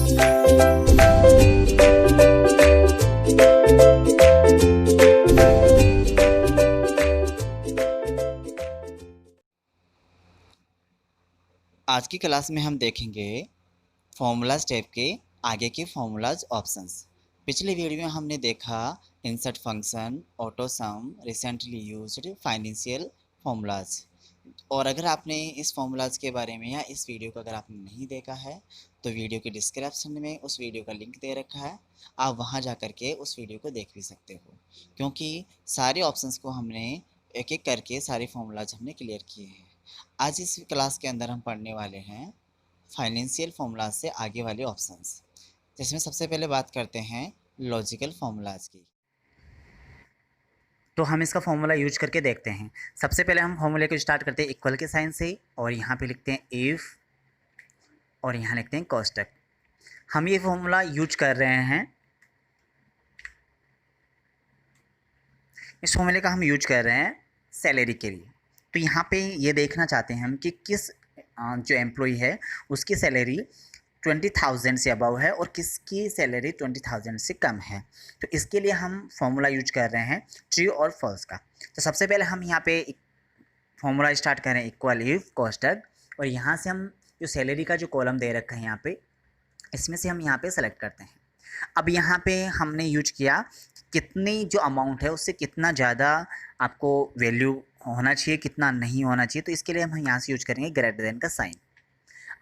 आज की क्लास में हम देखेंगे फॉर्मूलाज टाइप के आगे के फॉर्मूलाज ऑप्शंस। पिछले वीडियो में हमने देखा इंसर्ट फंक्शन, ऑटो सम, रिसेंटली यूज्ड, फाइनेंशियल फॉर्मूलाज। और अगर आपने इस फॉर्मूलाज के बारे में या इस वीडियो को अगर आपने नहीं देखा है तो वीडियो के डिस्क्रिप्शन में उस वीडियो का लिंक दे रखा है, आप वहां जा कर के उस वीडियो को देख भी सकते हो, क्योंकि सारे ऑप्शंस को हमने एक एक करके सारे फॉर्मूलाज हमने क्लियर किए हैं। आज इस क्लास के अंदर हम पढ़ने वाले हैं फाइनेंशियल फॉर्मूलाज से आगे वाले ऑप्शंस, जिसमें सबसे पहले बात करते हैं लॉजिकल फॉर्मूलाज की। तो हम इसका फॉर्मूला यूज करके देखते हैं। सबसे पहले हम फॉर्मूले को स्टार्ट करते हैं इक्वल के साइन से, और यहाँ पे लिखते हैं इफ, और यहाँ लिखते हैं कोष्टक। हम ये फॉर्मूला यूज कर रहे हैं, इस फॉर्मूले का हम यूज कर रहे हैं सैलरी के लिए। तो यहाँ पे ये देखना चाहते हैं हम कि किस जो एम्प्लॉय है उसकी सैलरी 20,000 से अबव है और किसकी सैलरी 20,000 से कम है। तो इसके लिए हम फॉर्मूला यूज कर रहे हैं ट्रू और फॉल्स का। तो सबसे पहले हम यहाँ पे फॉर्मूला स्टार्ट करें इक्वल इफ कोष्टक, और यहाँ से हम जो सैलरी का जो कॉलम दे रखा है यहाँ पे, इसमें से हम यहाँ पे सेलेक्ट करते हैं। अब यहाँ पे हमने यूज किया कितनी जो अमाउंट है उससे कितना ज़्यादा आपको वैल्यू होना चाहिए, कितना नहीं होना चाहिए। तो इसके लिए हम यहाँ से यूज करेंगे ग्रेटर देन का साइन।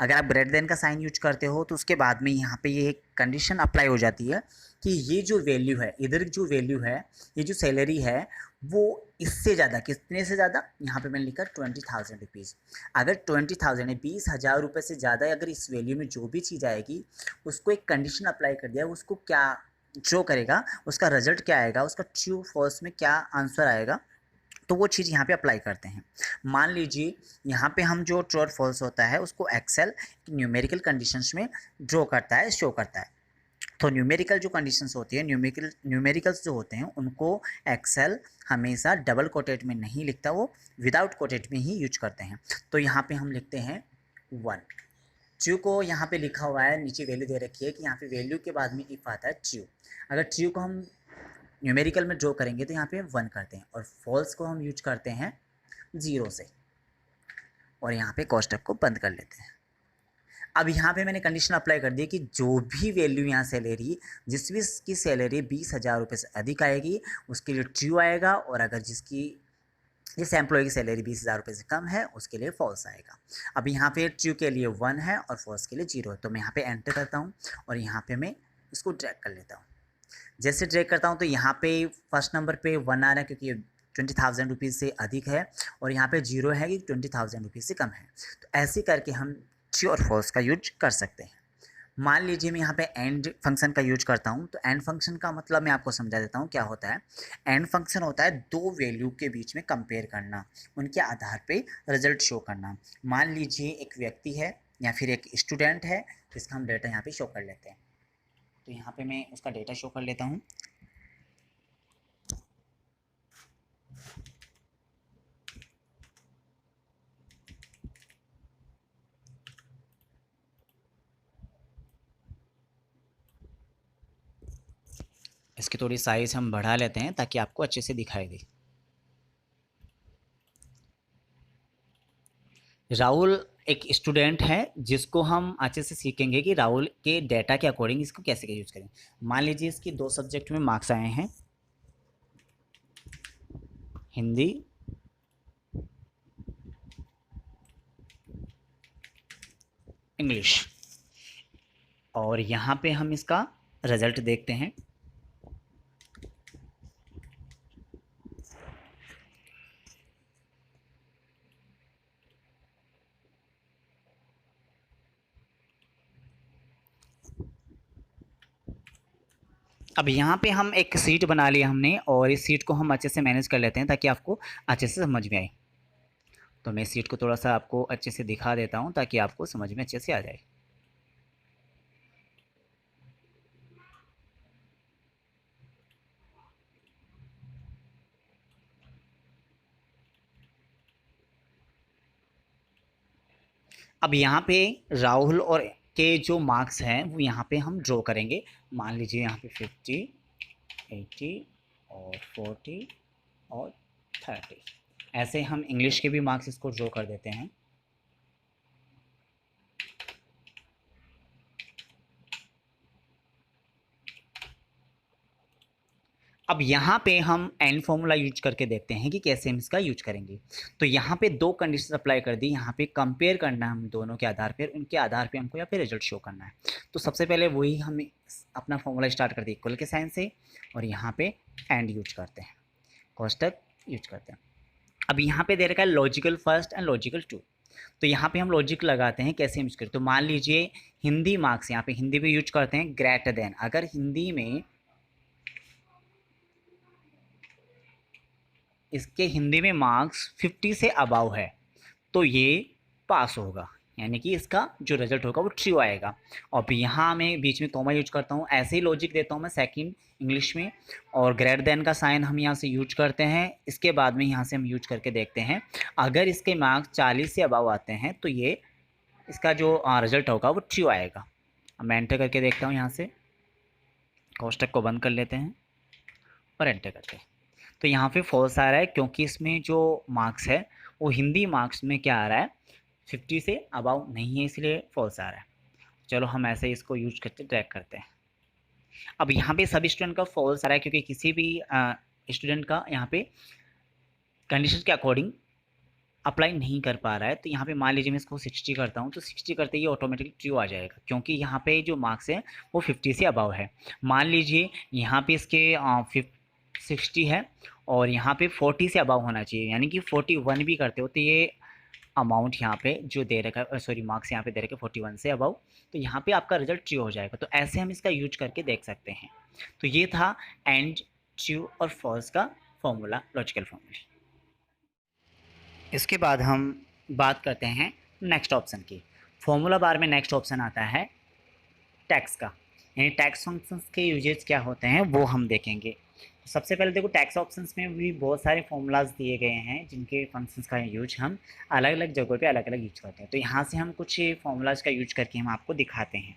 अगर आप ग्रेटर देन का साइन यूज करते हो तो उसके बाद में यहाँ पे ये एक कंडीशन अप्लाई हो जाती है कि ये जो वैल्यू है, इधर जो वैल्यू है, ये जो सैलरी है वो इससे ज़्यादा, कितने से ज़्यादा, यहाँ पे मैंने लिखा 20,000 रुपीज़। अगर 20,000 है, 20,000 रुपये से ज़्यादा अगर इस वैल्यू में जो भी चीज़ आएगी उसको एक कंडीशन अप्लाई कर दिया, उसको क्या शो करेगा, उसका रिजल्ट क्या आएगा, उसका ट्रू फॉल्स में क्या आंसर आएगा, तो वो चीज़ यहाँ पे अप्लाई करते हैं। मान लीजिए यहाँ पे हम जो ट्रू और फॉल्स होता है उसको एक्सेल न्यूमेरिकल कंडीशंस में ड्रॉ करता है, शो करता है। तो न्यूमेरिकल जो कंडीशंस होती है, न्यूमेरिकल्स जो होते हैं उनको एक्सेल हमेशा डबल कोटेड में नहीं लिखता, वो विदाउट कोटेड में ही यूज करते हैं। तो यहाँ पे हम लिखते हैं 1। ट्रू को यहाँ पे लिखा हुआ है, नीचे वैल्यू दे रखी है कि यहाँ पे वैल्यू के बाद में इफ आता है ट्रू। अगर ट्रू को हम न्यूमेरिकल में ड्रॉ करेंगे तो यहाँ पे 1 करते हैं, और फॉल्स को हम यूज करते हैं 0 से, और यहाँ पे कोष्टक को बंद कर लेते हैं। अब यहाँ पे मैंने कंडीशन अप्लाई कर दी कि जो भी वैल्यू यहाँ सैलरी, जिस भी की सैलरी 20,000 रुपये से अधिक आएगी उसके लिए ट्रू आएगा, और अगर जिस एम्प्लॉय की सैलरी 20,000 रुपये से कम है उसके लिए फॉल्स आएगा। अब यहाँ पे ट्रू के लिए 1 है और फॉल्स के लिए 0 है। तो मैं यहाँ पे एंटर करता हूँ और यहाँ पे मैं इसको ड्रैग कर लेता हूँ। जैसे ड्रैग करता हूँ तो यहाँ पे फर्स्ट नंबर पे 1 आ रहा है क्योंकि 20,000 रुपीज़ से अधिक है, और यहाँ पे 0 है कि 20,000 रुपीज़ से कम है। तो ऐसे करके हम ट्रू और फॉल्स का यूज कर सकते हैं। मान लीजिए मैं यहाँ पे एंड फंक्शन का यूज करता हूँ, तो एंड फंक्शन का मतलब मैं आपको समझा देता हूँ क्या होता है। एंड फंक्शन होता है दो वैल्यू के बीच में कंपेयर करना, उनके आधार पे रिजल्ट शो करना। मान लीजिए एक व्यक्ति है या फिर एक स्टूडेंट है, जिसका हम डेटा यहाँ पे शो कर लेते हैं। तो यहाँ पे मैं उसका डेटा शो कर लेता हूँ। इसकी थोड़ी साइज हम बढ़ा लेते हैं ताकि आपको अच्छे से दिखाई दे। राहुल एक स्टूडेंट है जिसको हम अच्छे से सीखेंगे कि राहुल के डेटा के अकॉर्डिंग इसको कैसे यूज करें। मान लीजिए इसकी 2 सब्जेक्ट में मार्क्स आए हैं, हिंदी इंग्लिश, और यहाँ पे हम इसका रिजल्ट देखते हैं। अब यहाँ पे हम एक सीट बना लिया हमने, और इस सीट को हम अच्छे से मैनेज कर लेते हैं ताकि आपको अच्छे से समझ में आए। तो मैं सीट को थोड़ा सा आपको अच्छे से दिखा देता हूँ ताकि आपको समझ में अच्छे से आ जाए। अब यहाँ पे राहुल और के जो मार्क्स हैं वो यहाँ पे हम ड्रॉ करेंगे। मान लीजिए यहाँ पे 50, 80 और 40 और 30, ऐसे हम इंग्लिश के भी मार्क्स इसको ड्रॉ कर देते हैं। अब यहाँ पे हम एंड फॉर्मूला यूज करके देखते हैं कि कैसे हम इसका यूज करेंगे। तो यहाँ पे दो कंडीशन अप्लाई कर दी, यहाँ पे कंपेयर करना है हम दोनों के आधार पर, उनके आधार पे हमको यहाँ पे रिजल्ट शो करना है। तो सबसे पहले वही हम अपना फॉर्मूला स्टार्ट करते हैं इक्वल के साइन से, और यहाँ पे एंड यूज करते हैं, कोष्टक यूज करते हैं। अब यहाँ पे दे रखा है logical first and logical two, तो यहाँ पे हम लॉजिक लगाते हैं कैसे यूज करें। तो मान लीजिए हिंदी मार्क्स, यहाँ पे हिंदी पे यूज करते हैं ग्रेटर देन। अगर हिंदी में इसके हिंदी में मार्क्स 50 से अबाव है तो ये पास होगा, यानी कि इसका जो रिजल्ट होगा वो ट्रू आएगा। और फिर यहाँ मैं बीच में कॉमा यूज करता हूँ, ऐसे ही लॉजिक देता हूँ मैं सेकंड इंग्लिश में, और ग्रेटर देन का साइन हम यहाँ से यूज करते हैं। इसके बाद में यहाँ से हम यूज करके देखते हैं, अगर इसके मार्क्स 40 से अबाव आते हैं तो ये इसका जो रिजल्ट होगा वो ट्रू आएगा। अब मैं एंटर करके देखता हूँ, यहाँ से कोष्टक को बंद कर लेते हैं और एंटर करते हैं। तो यहाँ पे फॉल्स आ रहा है क्योंकि इसमें जो मार्क्स है वो हिंदी मार्क्स में क्या आ रहा है, 50 से अबाव नहीं है, इसलिए फॉल्स आ रहा है। चलो हम ऐसे इसको यूज करके ट्रैक करते हैं। अब यहाँ पे सभी स्टूडेंट का फॉल्स आ रहा है क्योंकि किसी भी स्टूडेंट का यहाँ पे कंडीशन के अकॉर्डिंग अप्लाई नहीं कर पा रहा है। तो यहाँ पे मान लीजिए मैं इसको 60 करता हूँ, तो 60 करते ही ऑटोमेटिकली ट्रू आ जाएगा क्योंकि यहाँ पे जो मार्क्स है वो 50 से अबाव है। मान लीजिए यहाँ पे इसके 60 है और यहाँ पे 40 से अबाव होना चाहिए, यानी कि 41 भी करते हो तो ये अमाउंट यहाँ पे जो दे रखा है, सॉरी मार्क्स यहाँ पे दे रखे 41 से अबाव, तो यहाँ पे आपका रिजल्ट ट्रू हो जाएगा। तो ऐसे हम इसका यूज करके देख सकते हैं। तो ये था एंड, ट्रू और फॉल्स का फॉर्मूला, लॉजिकल फॉर्मूला। इसके बाद हम बात करते हैं नेक्स्ट ऑप्शन की। फॉर्मूला बार में नेक्स्ट ऑप्शन आता है टैक्स का, यानी टैक्स फंक्शंस के यूजेस क्या होते हैं वो हम देखेंगे। तो सबसे पहले देखो टैक्स ऑप्शंस में भी बहुत सारे फॉर्मूलाज दिए गए हैं जिनके फंक्शंस का यूज हम अलग अलग जगहों पे अलग अलग यूज करते हैं। तो यहाँ से हम कुछ फॉर्मूलाज का यूज करके हम आपको दिखाते हैं।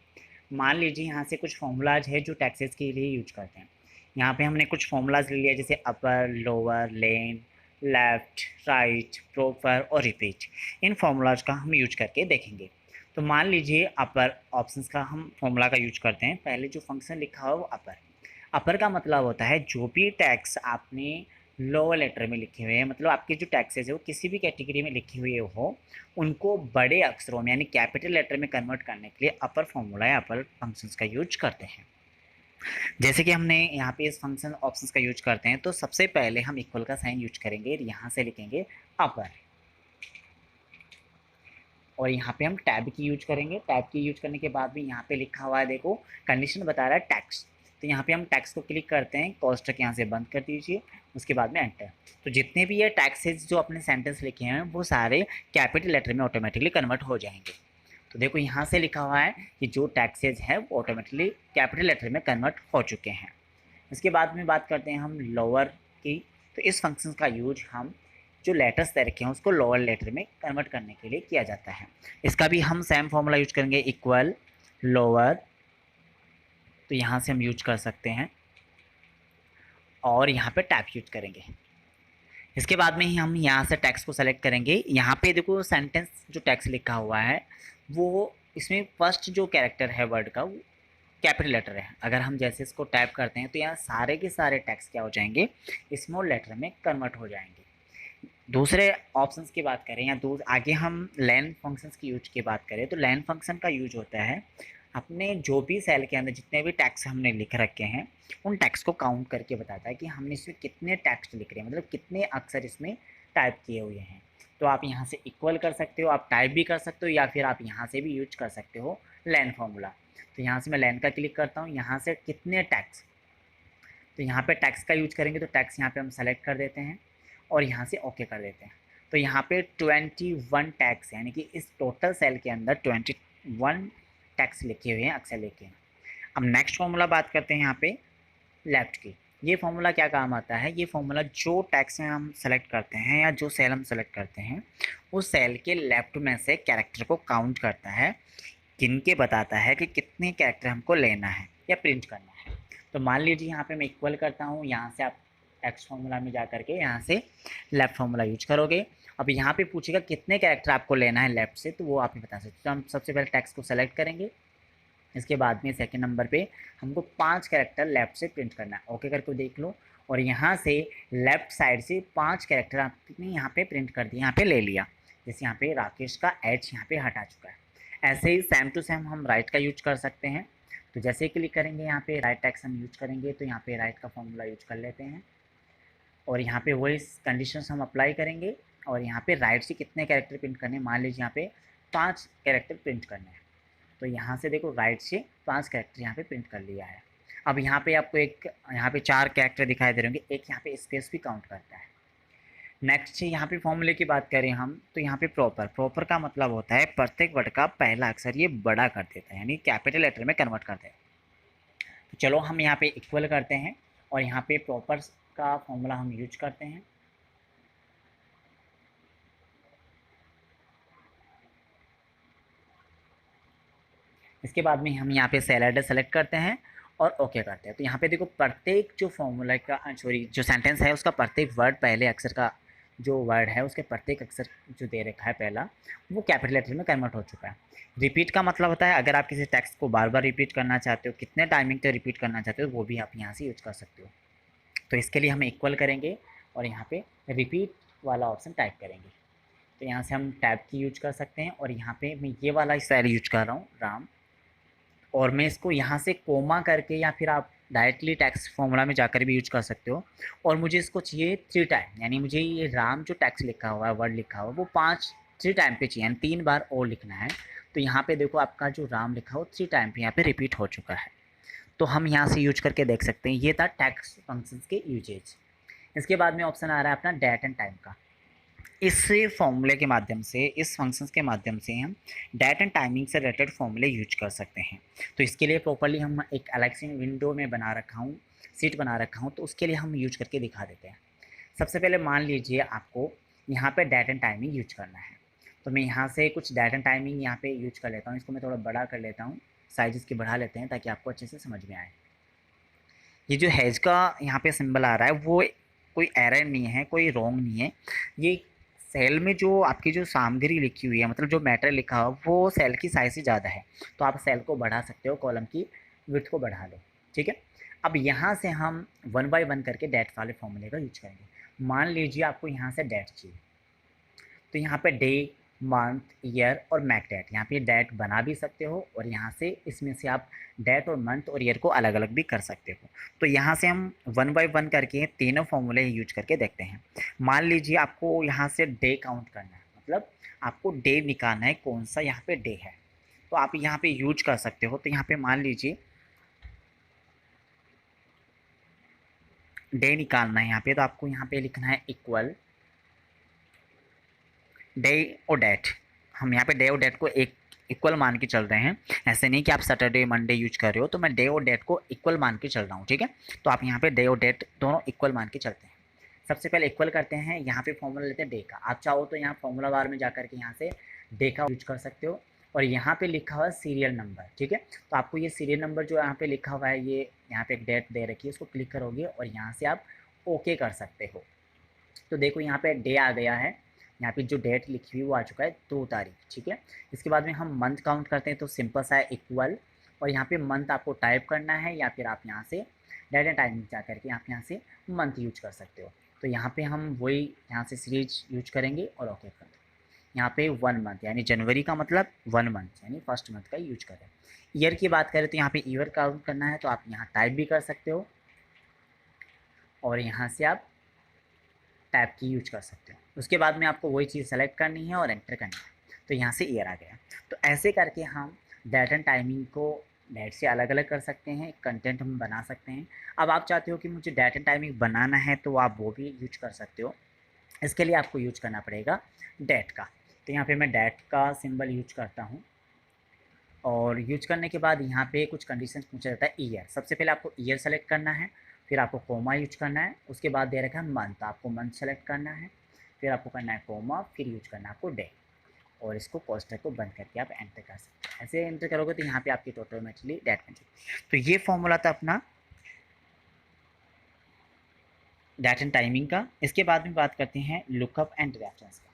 मान लीजिए यहाँ से कुछ फॉर्मूलाज है जो टैक्सेस के लिए यूज करते हैं। यहाँ पे हमने कुछ फॉर्मूलाज ले लिया, जैसे अपर, लोअर, लेन, लेफ्ट, राइट, प्रॉपर और रिपीट। इन फॉर्मूलाज का हम यूज करके देखेंगे। तो मान लीजिए अपर ऑप्शंस का हम फॉर्मूला का यूज करते हैं। पहले जो फंक्शन लिखा हुआ वो अपर, अपर का मतलब होता है जो भी टैक्स आपने लोअर लेटर में लिखे हुए हैं, मतलब आपके जो टैक्सेस है वो किसी भी कैटेगरी में लिखे हुए हो, उनको बड़े अक्षरों में यानी कैपिटल लेटर में कन्वर्ट करने के लिए अपर फॉर्मूला या अपर फंक्शंस का यूज करते हैं। जैसे कि हमने यहाँ पे इस फंक्शन ऑप्शंस का यूज करते हैं, तो सबसे पहले हम इक्वल का साइन यूज करेंगे, यहाँ से लिखेंगे अपर, और यहाँ पे हम टैब की यूज करेंगे। टैब की यूज करने के बाद भी यहाँ पे लिखा हुआ है, देखो कंडीशन बता रहा है टैक्स, तो यहाँ पे हम टैक्स को क्लिक करते हैं, कोष्टक यहाँ से बंद कर दीजिए, उसके बाद में एंटर। तो जितने भी ये टैक्सेस जो अपने सेंटेंस लिखे हैं वो सारे कैपिटल लेटर में ऑटोमेटिकली कन्वर्ट हो जाएंगे। तो देखो यहाँ से लिखा हुआ है कि जो टैक्सेज है वो ऑटोमेटिकली कैपिटल लेटर में कन्वर्ट हो चुके हैं। इसके बाद में बात करते हैं हम लोअर की। तो इस फंक्शन का यूज हम जो लेटर्स दे रखे हैं उसको लोअर लेटर में कन्वर्ट करने के लिए किया जाता है। इसका भी हम सेम फॉर्मूला यूज करेंगे, इक्वल लोअर, तो यहाँ से हम यूज कर सकते हैं, और यहाँ पे टैब यूज करेंगे। इसके बाद में ही हम यहाँ से टैक्स को सेलेक्ट करेंगे। यहाँ पे देखो सेंटेंस जो टैक्स लिखा हुआ है वो इसमें फर्स्ट जो कैरेक्टर है वर्ड का वो कैपिटल लेटर है। अगर हम जैसे इसको टाइप करते हैं तो यहाँ सारे के सारे टैक्स क्या हो जाएंगे, स्मॉल लेटर में कन्वर्ट हो जाएंगे। दूसरे ऑप्शंस की बात करें या आगे हम लेन फंक्शंस की यूज की बात करें, तो लेन फंक्शन का यूज होता है अपने जो भी सेल के अंदर जितने भी टैक्स हमने लिख रखे हैं उन टैक्स को काउंट करके बताता है कि हमने इसमें कितने टैक्स लिख रहे हैं, मतलब कितने अक्षर इसमें टाइप किए हुए हैं। तो आप यहाँ से इक्वल कर सकते हो, आप टाइप भी कर सकते हो, या फिर आप यहाँ से भी यूज कर सकते हो लेन फॉर्मूला। तो यहाँ से मैं लेन का क्लिक करता हूँ, यहाँ से कितने टैक्स, तो यहाँ पे टैक्स का यूज करेंगे, तो टैक्स यहाँ पे हम सेलेक्ट कर देते हैं और यहाँ से ओके कर देते हैं। तो यहाँ पे 21 टैक्स, यानी कि इस टोटल सेल के अंदर 21 टैक्स लिखे हुए हैं, अक्षर लिखे हैं। अब नेक्स्ट फॉर्मूला बात करते हैं यहाँ पे लेफ्ट की। ये फॉर्मूला क्या काम आता है, ये फॉर्मूला जो टैक्स में हम सेलेक्ट करते हैं या जो सेल हम सेलेक्ट करते हैं उस सेल के लेफ्ट में से कैरेक्टर को काउंट करता है गिन के बताता है कि कितने कैरेक्टर हमको लेना है या प्रिंट करना है। तो मान लीजिए यहाँ पे मैं इक्वल करता हूँ, यहाँ से आप एक्स फॉर्मूला में जा करके यहाँ से लेफ्ट फॉर्मूला यूज करोगे। अब यहाँ पे पूछेगा कितने कैरेक्टर आपको लेना है लेफ्ट से, तो वो आप ही बता सकते हो। तो हम सबसे पहले टेक्स्ट को सेलेक्ट करेंगे, इसके बाद में सेकंड नंबर पे हमको 5 कैरेक्टर लेफ्ट से प्रिंट करना है। ओके करके देख लो, और यहाँ से लेफ्ट साइड से 5 कैरेक्टर आपने यहाँ पे प्रिंट कर दिया, यहाँ पे ले लिया। जैसे यहाँ पे राकेश का एच यहाँ पे हटा चुका है। ऐसे ही सेम टू सेम हम राइट का यूज कर सकते हैं। तो जैसे ही क्लिक करेंगे यहाँ पे राइट टैक्स हम यूज करेंगे, तो यहाँ पे राइट का फॉर्मूला यूज कर लेते हैं और यहाँ पे वही कंडीशंस हम अप्लाई करेंगे। और यहाँ पे राइट से कितने कैरेक्टर प्रिंट करने हैं, मान लीजिए यहाँ पे 5 कैरेक्टर प्रिंट करने हैं। तो यहाँ से देखो राइट से 5 कैरेक्टर यहाँ पे प्रिंट कर लिया है। अब यहाँ पे आपको एक यहाँ पे 4 कैरेक्टर दिखाई दे रहे होंगे, एक यहाँ पे स्पेस भी काउंट करता है। नेक्स्ट यहाँ पे फॉर्मूले की बात करें हम, तो यहाँ पे प्रॉपर का मतलब होता है प्रत्येक वर्ड का पहला अक्षर ये बड़ा कर देता है, यानी कैपिटल लेटर में कन्वर्ट करते हैं। तो चलो हम यहाँ पे इक्वल करते हैं और यहाँ पे प्रॉपर का फॉर्मूला हम यूज करते हैं। इसके बाद में हम यहाँ पे सेल एड्रेस सेलेक्ट करते हैं और ओके करते हैं। तो यहाँ पे देखो प्रत्येक जो फॉर्मूला का सॉरी जो सेंटेंस है उसका प्रत्येक वर्ड पहले अक्षर का जो वर्ड है उसके प्रत्येक अक्षर जो दे रखा है पहला, वो कैपिटल लेटर में कन्वर्ट हो चुका है। रिपीट का मतलब होता है अगर आप किसी टेक्स्ट को बार बार रिपीट करना चाहते हो, कितने टाइमिंग तक रिपीट करना चाहते हो, वो भी आप यहाँ से यूज कर सकते हो। तो इसके लिए हम इक्वल करेंगे और यहाँ पे रिपीट वाला ऑप्शन टाइप करेंगे। तो यहाँ से हम टैब की यूज कर सकते हैं और यहाँ पे मैं ये वाला स्टाइल यूज कर रहा हूँ राम, और मैं इसको यहाँ से कोमा करके या फिर आप डायरेक्टली टेक्स्ट फॉर्मूला में जाकर भी यूज कर सकते हो। और मुझे इसको चाहिए 3 टाइम, यानी मुझे ये राम जो टेक्स्ट लिखा हुआ है वर्ड लिखा हुआ है वो 3 टाइम पे चाहिए, यानी 3 बार और लिखना है। तो यहाँ पे देखो आपका जो राम लिखा हो 3 टाइम पे यहाँ पे रिपीट हो चुका है। तो हम यहाँ से यूज करके देख सकते हैं। ये था टेक्स्ट फंक्शंस के यूजेज। इसके बाद में ऑप्शन आ रहा है अपना डेट एंड टाइम का। इस फॉर्मूले के माध्यम से, इस फंक्शंस के माध्यम से हम डेट एंड टाइमिंग से रिलेटेड फॉर्मूले यूज कर सकते हैं। तो इसके लिए प्रॉपर्ली हम एक अलग विंडो में बना रखा हूँ, सीट बना रखा हूँ, तो उसके लिए हम यूज करके दिखा देते हैं। सबसे पहले मान लीजिए आपको यहाँ पे डेट एंड टाइमिंग यूज करना है, तो मैं यहाँ से कुछ डेट एंड टाइमिंग यहाँ पे यूज कर लेता हूँ। इसको मैं थोड़ा बड़ा कर लेता हूँ, साइज इसकी बढ़ा लेते हैं ताकि आपको अच्छे से समझ में आए। ये जो हैज का यहाँ पे सिंबल आ रहा है वो कोई एरर नहीं है, कोई रॉन्ग नहीं है। ये सेल में जो आपकी जो सामग्री लिखी हुई है, मतलब जो मैटर लिखा हो वो सेल की साइज से ज़्यादा है, तो आप सेल को बढ़ा सकते हो, कॉलम की विड्थ को बढ़ा लो, ठीक है। अब यहाँ से हम 1 बाय 1 करके डेट वाले फॉर्मूले का यूज करेंगे। मान लीजिए आपको यहाँ से डेट चाहिए, तो यहाँ पे डे, मंथ, ईयर और मैक डेट, यहाँ पे डेट बना भी सकते हो और यहाँ से इसमें से आप डेट और मंथ और ईयर को अलग अलग भी कर सकते हो। तो यहाँ से हम 1 बाय 1 करके तीनों फॉर्मूले यूज करके देखते हैं। मान लीजिए आपको यहाँ से डे काउंट करना है, मतलब आपको डे निकालना है कौन सा यहाँ पे डे है, तो आप यहाँ पे यूज कर सकते हो। तो यहाँ पे मान लीजिए डे निकालना है यहाँ पे, तो आपको यहाँ पे लिखना है इक्वल डे और डेट। हम यहाँ पे डे और डेट को एक इक्वल मान के चल रहे हैं, ऐसे नहीं कि आप सैटरडे मंडे यूज कर रहे हो, तो मैं डे और डेट को इक्वल मान के चल रहा हूँ, ठीक है। तो आप यहाँ पे डे और डेट दोनों इक्वल मान के चलते हैं। सबसे पहले इक्वल करते हैं, यहाँ पे फॉर्मूला लेते हैं डे का। आप चाहो तो यहाँ फॉर्मूला बार में जाकर के यहाँ से डे का यूज कर सकते हो। और यहाँ पे लिखा हुआ है सीरियल नंबर, ठीक है। तो आपको ये सीरियल नंबर जो यहाँ पे लिखा हुआ है, ये यहाँ पे एक डेट दे रखी है, उसको क्लिक करोगे और यहाँ से आप ओके कर सकते हो। तो देखो यहाँ पे डे आ गया है, यहाँ पे जो डेट लिखी हुई वो आ चुका है 2 तारीख, ठीक है। इसके बाद में हम मंथ काउंट करते हैं, तो सिंपल सा है इक्वल, और यहाँ पे मंथ आपको टाइप करना है या फिर आप यहाँ से डेट एंड टाइम जा करके आप यहाँ से मंथ यूज कर सकते हो। तो यहाँ पे हम वही यहाँ से सीरीज यूज करेंगे और ओके कर दें। यहाँ पे 1 मंथ यानी जनवरी का मतलब 1 मंथ यानी फर्स्ट मंथ का यूज करें। ईयर की बात करें तो यहाँ पे ईयर काउंट करना है, तो आप यहाँ टाइप भी कर सकते हो और यहाँ से आप टैब की यूज कर सकते हो। उसके बाद में आपको वही चीज़ सेलेक्ट करनी है और एंटर करनी है, तो यहाँ से ईयर आ गया। तो ऐसे करके हम डेट एंड टाइमिंग को डेट से अलग अलग कर सकते हैं, कंटेंट हम बना सकते हैं। अब आप चाहते हो कि मुझे डेट एंड टाइमिंग बनाना है, तो आप वो भी यूज कर सकते हो। इसके लिए आपको यूज करना पड़ेगा डेट का। तो यहाँ पे मैं डेट का सिंबल यूज करता हूँ और यूज करने के बाद यहाँ पे कुछ कंडीशंस पूछा जाता है ईयर। सबसे पहले आपको ईयर सेलेक्ट करना है, फिर आपको कोमा यूज करना है, उसके बाद दे रखा है मंथ, आपको मंथ सेलेक्ट करना है, फिर आपको करना है कोमा, फिर यूज करना है आपको डे। और इसको कोष्ठक को बंद करके आप एंटर कर सकते हैं। ऐसे एंटर करोगे तो यहाँ पे आपकी ऑटोमेटिकली डेट बन जाएगी। तो ये फॉर्मूला था अपना डेट एंड टाइमिंग का। इसके बाद में बात करते हैं लुकअप एंड रेफरेंस का।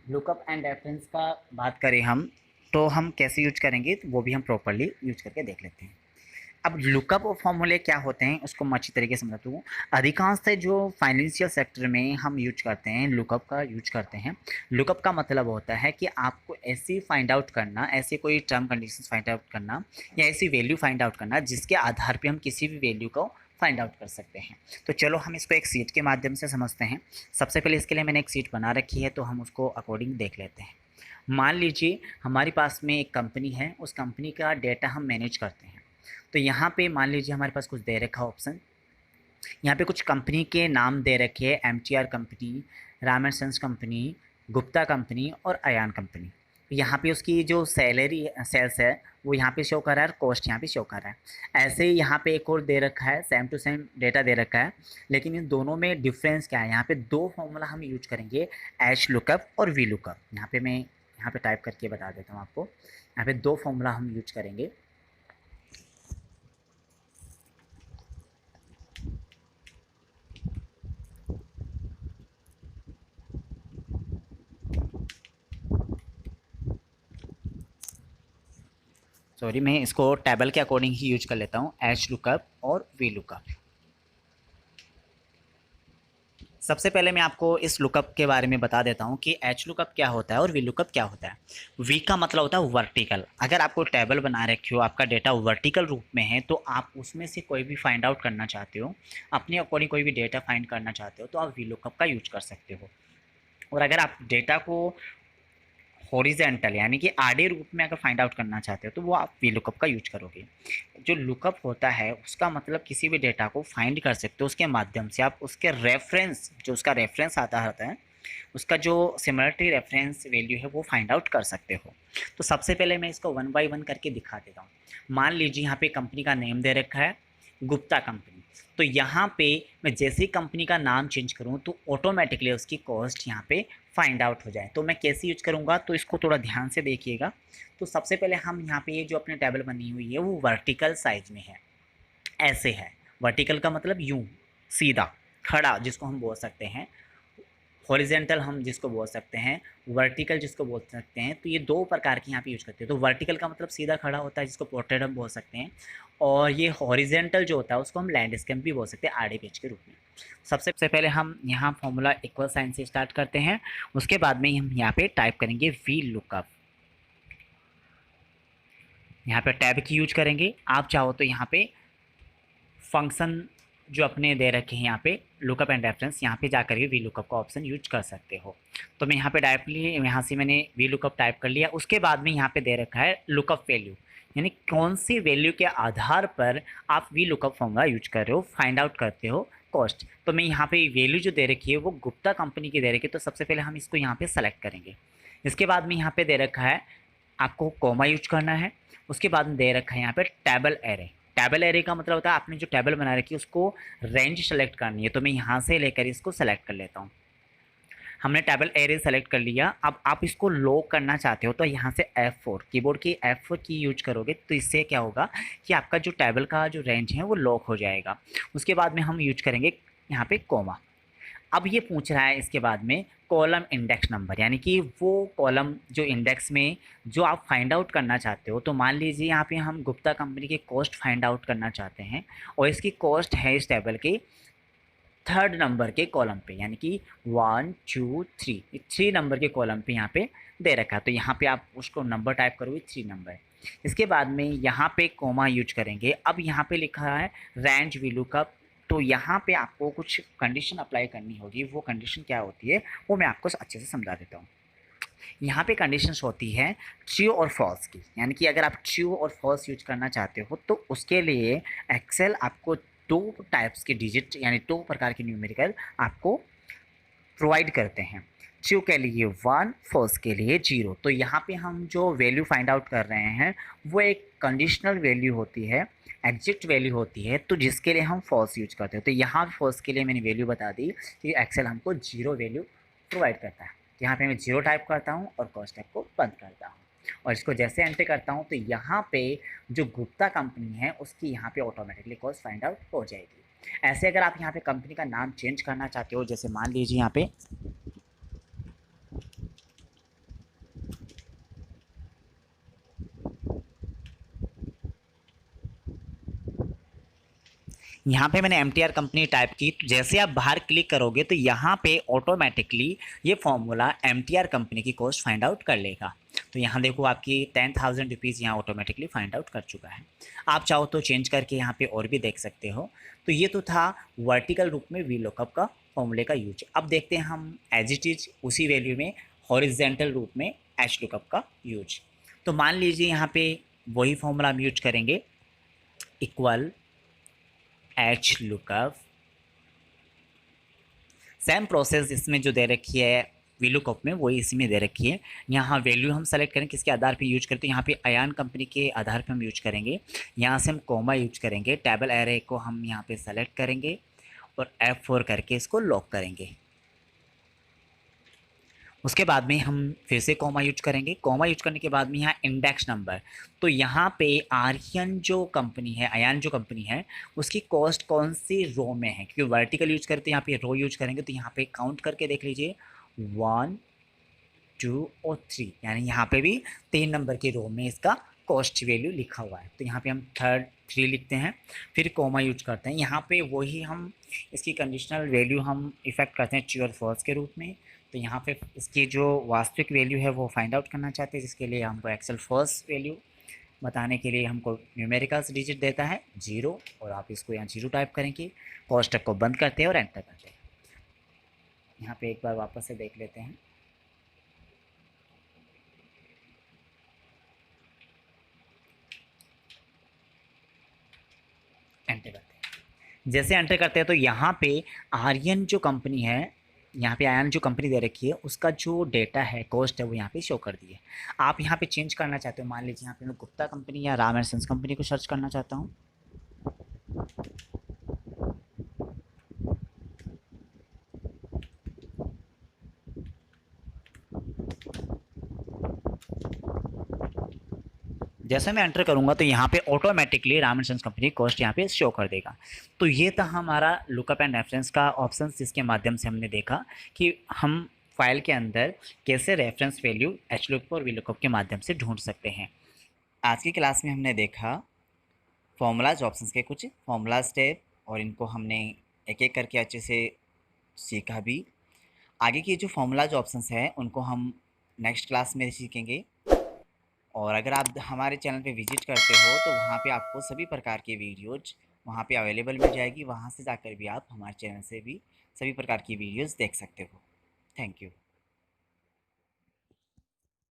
लुकअप एंड रेफरेंस का बात करें हम तो हम कैसे यूज करेंगे, तो वो भी हम प्रॉपरली यूज करके देख लेते हैं। अब लुकअप और फॉर्मूले क्या होते हैं उसको मैं अच्छी तरीके से समझाता हूँ। अधिकांशतः जो फाइनेंशियल सेक्टर में हम यूज करते हैं लुकअप का यूज करते हैं। लुकअप का मतलब होता है कि आपको ऐसी फाइंड आउट करना, ऐसे कोई टर्म कंडीशंस फाइंड आउट करना या ऐसी वैल्यू फाइंड आउट करना जिसके आधार पे हम किसी भी वैल्यू को फाइंड आउट कर सकते हैं। तो चलो हम इसको एक सीट के माध्यम से समझते हैं। सबसे पहले इसके लिए मैंने एक सीट बना रखी है, तो हम उसको अकॉर्डिंग देख लेते हैं। मान लीजिए हमारे पास में एक कंपनी है, उस कंपनी का डेटा हम मैनेज करते हैं। तो यहाँ पे मान लीजिए हमारे पास कुछ दे रखा ऑप्शन, यहाँ पे कुछ कंपनी के नाम दे रखे हैं, MTR company, Ram and sons company, Gupta company और अयान कंपनी। यहाँ पे उसकी जो सैलरी सेल्स है वो यहाँ पे शो कर रहा है, कॉस्ट यहाँ पे शो कर रहा है। ऐसे ही यहाँ पे एक और दे रखा है, सेम टू सेम डेटा दे रखा है, लेकिन इन दोनों में डिफरेंस क्या है। यहाँ पे दो फॉर्मूला हम यूज करेंगे, एच लुकअप और वी लुकअप। यहाँ पे मैं यहाँ पे टाइप करके बता देता हूँ आपको। यहाँ पे दो फॉर्मूला हम यूज करेंगे। सॉरी, मैं इसको टेबल के अकॉर्डिंग ही यूज कर लेता हूँ, एच लुकअप और वी लुकअप। सबसे पहले मैं आपको इस लुकअप के बारे में बता देता हूँ कि एच लुकअप क्या होता है और वी लुकअप क्या होता है। वी का मतलब होता है वर्टिकल। अगर आपको टेबल बना रखी हो, आपका डेटा वर्टिकल रूप में है, तो आप उसमें से कोई भी फाइंड आउट करना चाहते हो, अपने अकॉर्डिंग कोई भी डेटा फाइंड करना चाहते हो, तो आप वी लुकअप का यूज कर सकते हो। और अगर आप डेटा को हॉरिजेंटल यानी कि आड़े रूप में अगर फाइंड आउट करना चाहते हो, तो वो आप वी लुकअप का यूज करोगे। जो लुकअप होता है उसका मतलब किसी भी डेटा को फाइंड कर सकते हो, उसके माध्यम से आप उसके रेफरेंस, जो उसका रेफरेंस आता है, उसका जो सिमिलरिटी रेफरेंस वैल्यू है वो फाइंड आउट कर सकते हो। तो सबसे पहले मैं इसको वन बाय वन करके दिखा देता हूँ। मान लीजिए यहाँ पे कंपनी का नेम दे रखा है गुप्ता कंपनी। तो यहाँ पे मैं जैसे ही कंपनी का नाम चेंज करूँ तो ऑटोमेटिकली उसकी कॉस्ट यहाँ पे फाइंड आउट हो जाए। तो मैं कैसे यूज करूँगा, तो इसको थोड़ा ध्यान से देखिएगा। तो सबसे पहले हम यहाँ पे ये जो अपनी टेबल बनी हुई है वो वर्टिकल साइज में है, ऐसे है। वर्टिकल का मतलब यूं सीधा खड़ा जिसको हम बोल सकते हैं, हॉरिजेंटल हम जिसको बोल सकते हैं, वर्टिकल जिसको बोल सकते हैं। तो ये दो प्रकार के यहाँ पे यूज करते हैं। तो वर्टिकल का मतलब सीधा खड़ा होता है जिसको पोर्ट्रेट हम बोल सकते हैं, और ये हॉरिजेंटल जो होता है उसको हम लैंडस्केप भी बोल सकते हैं, आड़े पेज के रूप में। सबसे पहले हम यहाँ फॉर्मूला इक्वल साइन से स्टार्ट करते हैं। उसके बाद में हम यहाँ पे टाइप करेंगे वी लुकअप। यहाँ पे टैब की यूज करेंगे। आप चाहो तो यहाँ पे फंक्शन जो अपने दे रखे हैं यहाँ पे लुकअप एंड रेफरेंस, यहाँ पे जाकर के वी लुकअप का ऑप्शन यूज कर सकते हो। तो मैं यहाँ पे डायरेक्टली यहाँ से मैंने वी लुकअप टाइप कर लिया। उसके बाद में यहाँ पे दे रखा है लुकअप वैल्यू, यानी कौन सी वैल्यू के आधार पर आप वी लुकअप फॉर्मूला यूज कर रहे हो, फाइंड आउट करते हो कॉस्ट। तो मैं यहाँ पे वैल्यू जो दे रखी है वो गुप्ता कंपनी की दे रखी है। तो सबसे पहले हम इसको यहाँ पे सेलेक्ट करेंगे। इसके बाद में यहाँ पे दे रखा है आपको कॉमा यूज करना है। उसके बाद में दे रखा है यहाँ पे टेबल एरे। टेबल एरे का मतलब होता है आपने जो टेबल बना रखी है उसको रेंज सेलेक्ट करनी है। तो मैं यहाँ से लेकर इसको सेलेक्ट कर लेता हूँ। हमने टेबल एरे सेलेक्ट कर लिया। अब आप इसको लॉक करना चाहते हो तो यहाँ से F4 कीबोर्ड की F4 की यूज करोगे, तो इससे क्या होगा कि आपका जो टेबल का जो रेंज है वो लॉक हो जाएगा। उसके बाद में हम यूज करेंगे यहाँ पे कॉमा। अब ये पूछ रहा है इसके बाद में कॉलम इंडेक्स नंबर, यानी कि वो कॉलम जो इंडेक्स में जो आप फाइंड आउट करना चाहते हो। तो मान लीजिए यहाँ पे हम गुप्ता कंपनी की कॉस्ट फाइंड आउट करना चाहते हैं और इसकी कॉस्ट है इस टेबल के थर्ड नंबर के कॉलम पे, यानी कि 1 2 3, 3 नंबर के कॉलम पे यहाँ पे दे रखा है। तो यहाँ पे आप उसको नंबर टाइप करोगे 3 नंबर। इसके बाद में यहाँ पे कोमा यूज करेंगे। अब यहाँ पे लिखा है रेंज वी लुकअप। तो यहाँ पे आपको कुछ कंडीशन अप्लाई करनी होगी। वो कंडीशन क्या होती है वो मैं आपको अच्छे से समझा देता हूँ। यहाँ पे कंडीशंस होती है ट्रू और फॉल्स की, यानी कि अगर आप ट्रू और फॉल्स यूज करना चाहते हो तो उसके लिए एक्सेल आपको दो टाइप्स के डिजिट यानी दो प्रकार के न्यूमेरिकल आपको प्रोवाइड करते हैं। ट्रू के लिए 1, फॉल्स के लिए 0। तो यहाँ पे हम जो वैल्यू फाइंड आउट कर रहे हैं वो एक कंडीशनल वैल्यू होती है, एग्जैक्ट वैल्यू होती है, तो जिसके लिए हम फॉल्स यूज करते हैं। तो यहाँ फॉल्स के लिए मैंने वैल्यू बता दी कि एक्सेल हमको 0 वैल्यू प्रोवाइड करता है। तो यहाँ पे मैं 0 टाइप करता हूँ और कॉस्ट टाइप को बंद करता हूँ और इसको जैसे एंटर करता हूँ तो यहाँ पे जो गुप्ता कंपनी है उसकी यहाँ पे ऑटोमेटिकली कॉस्ट फाइंड आउट हो जाएगी। ऐसे अगर आप यहाँ पे कंपनी का नाम चेंज करना चाहते हो, जैसे मान लीजिए यहाँ पे यहाँ पे मैंने MTR कंपनी टाइप की, तो जैसे आप बाहर क्लिक करोगे तो यहाँ पे ऑटोमेटिकली ये फॉर्मूला MTR कंपनी की कॉस्ट फाइंड आउट कर लेगा। तो यहाँ देखो आपकी 10,000 रुपीज़ यहाँ ऑटोमेटिकली फाइंड आउट कर चुका है। आप चाहो तो चेंज करके यहाँ पे और भी देख सकते हो। तो ये तो था वर्टिकल रूप में वी लुकअप का फॉर्मूले का यूज। अब देखते हैं हम एज इट इज उसी वैल्यू में हॉरिजेंटल रूप में एच लुकअप का यूज। तो मान लीजिए यहाँ पे वही फॉर्मूला हम यूज करेंगे, equal H lookup. Same process इसमें जो दे रखी है वी लुकअप में वही इसी में दे रखी है। यहाँ वैल्यू हम सेलेक्ट करें किसके आधार पे यूज करते हैं, यहाँ पे अयान कंपनी के आधार पे हम यूज करेंगे। यहाँ से हम कोमा यूज करेंगे, टेबल एरे को हम यहाँ पे सेलेक्ट करेंगे और F4 करके इसको लॉक करेंगे। उसके बाद में हम फिर से कॉमा यूज करेंगे। कॉमा यूज करने के बाद में यहाँ इंडेक्स नंबर, तो यहाँ पे आर्यन जो कंपनी है, अयान जो कंपनी है उसकी कॉस्ट कौन सी रो में है, क्योंकि वर्टिकल यूज करते हैं यहाँ पे रो यूज करेंगे। तो यहाँ पे काउंट करके देख लीजिए 1 2 और 3, यानी यहाँ पे भी 3 नंबर की रो में इसका कॉस्ट वैल्यू लिखा हुआ है। तो यहाँ पे हम 3 लिखते हैं, फिर कॉमा यूज करते हैं। यहाँ पे वही हम इसकी कंडीशनल वैल्यू हम इफेक्ट करते हैं ट्रू और फॉल्स के रूप में। तो यहाँ पे इसकी जो वास्तविक वैल्यू है वो फाइंड आउट करना चाहते हैं, जिसके लिए हमको एक्सेल फर्स्ट वैल्यू बताने के लिए हमको न्यूमेरिकल्स डिजिट देता है 0, और आप इसको यहाँ 0 टाइप करेंगे, कॉस्ट को बंद करते हैं और एंटर करते हैं। यहाँ पे एक बार वापस से देख लेते हैं। एंटर करते हैं। जैसे एंटर करते हैं तो यहाँ पे आर्यन जो कंपनी है, यहाँ पे आयन जो कंपनी दे रखी है उसका जो डेटा है कॉस्ट है वो यहाँ पे शो कर दी है। आप यहाँ पे चेंज करना चाहते हो, मान लीजिए यहाँ पे मैं गुप्ता कंपनी या राम एंड सन्स कंपनी को सर्च करना चाहता हूँ। जैसे मैं एंटर करूंगा तो यहाँ पे automatically Ram and sons company cost यहाँ पे शो कर देगा। तो ये था हमारा लुकअप एंड रेफरेंस का ऑप्शन, जिसके माध्यम से हमने देखा कि हम फाइल के अंदर कैसे रेफरेंस वैल्यू एच लुकअप और वी लुकअप के माध्यम से ढूंढ सकते हैं। आज की क्लास में हमने देखा फॉर्मूलाज ऑप्शंस के कुछ फॉर्मूला स्टेप, और इनको हमने एक एक करके अच्छे से सीखा भी। आगे की जो फॉर्मूलाज ऑप्शंस हैं उनको हम नेक्स्ट क्लास में सीखेंगे। और अगर आप हमारे चैनल पे विजिट करते हो तो वहाँ पे आपको सभी प्रकार की वीडियोज वहाँ पे अवेलेबल मिल जाएगी। वहाँ से जाकर भी आप हमारे चैनल से भी सभी प्रकार की वीडियोज़ देख सकते हो। Thank you.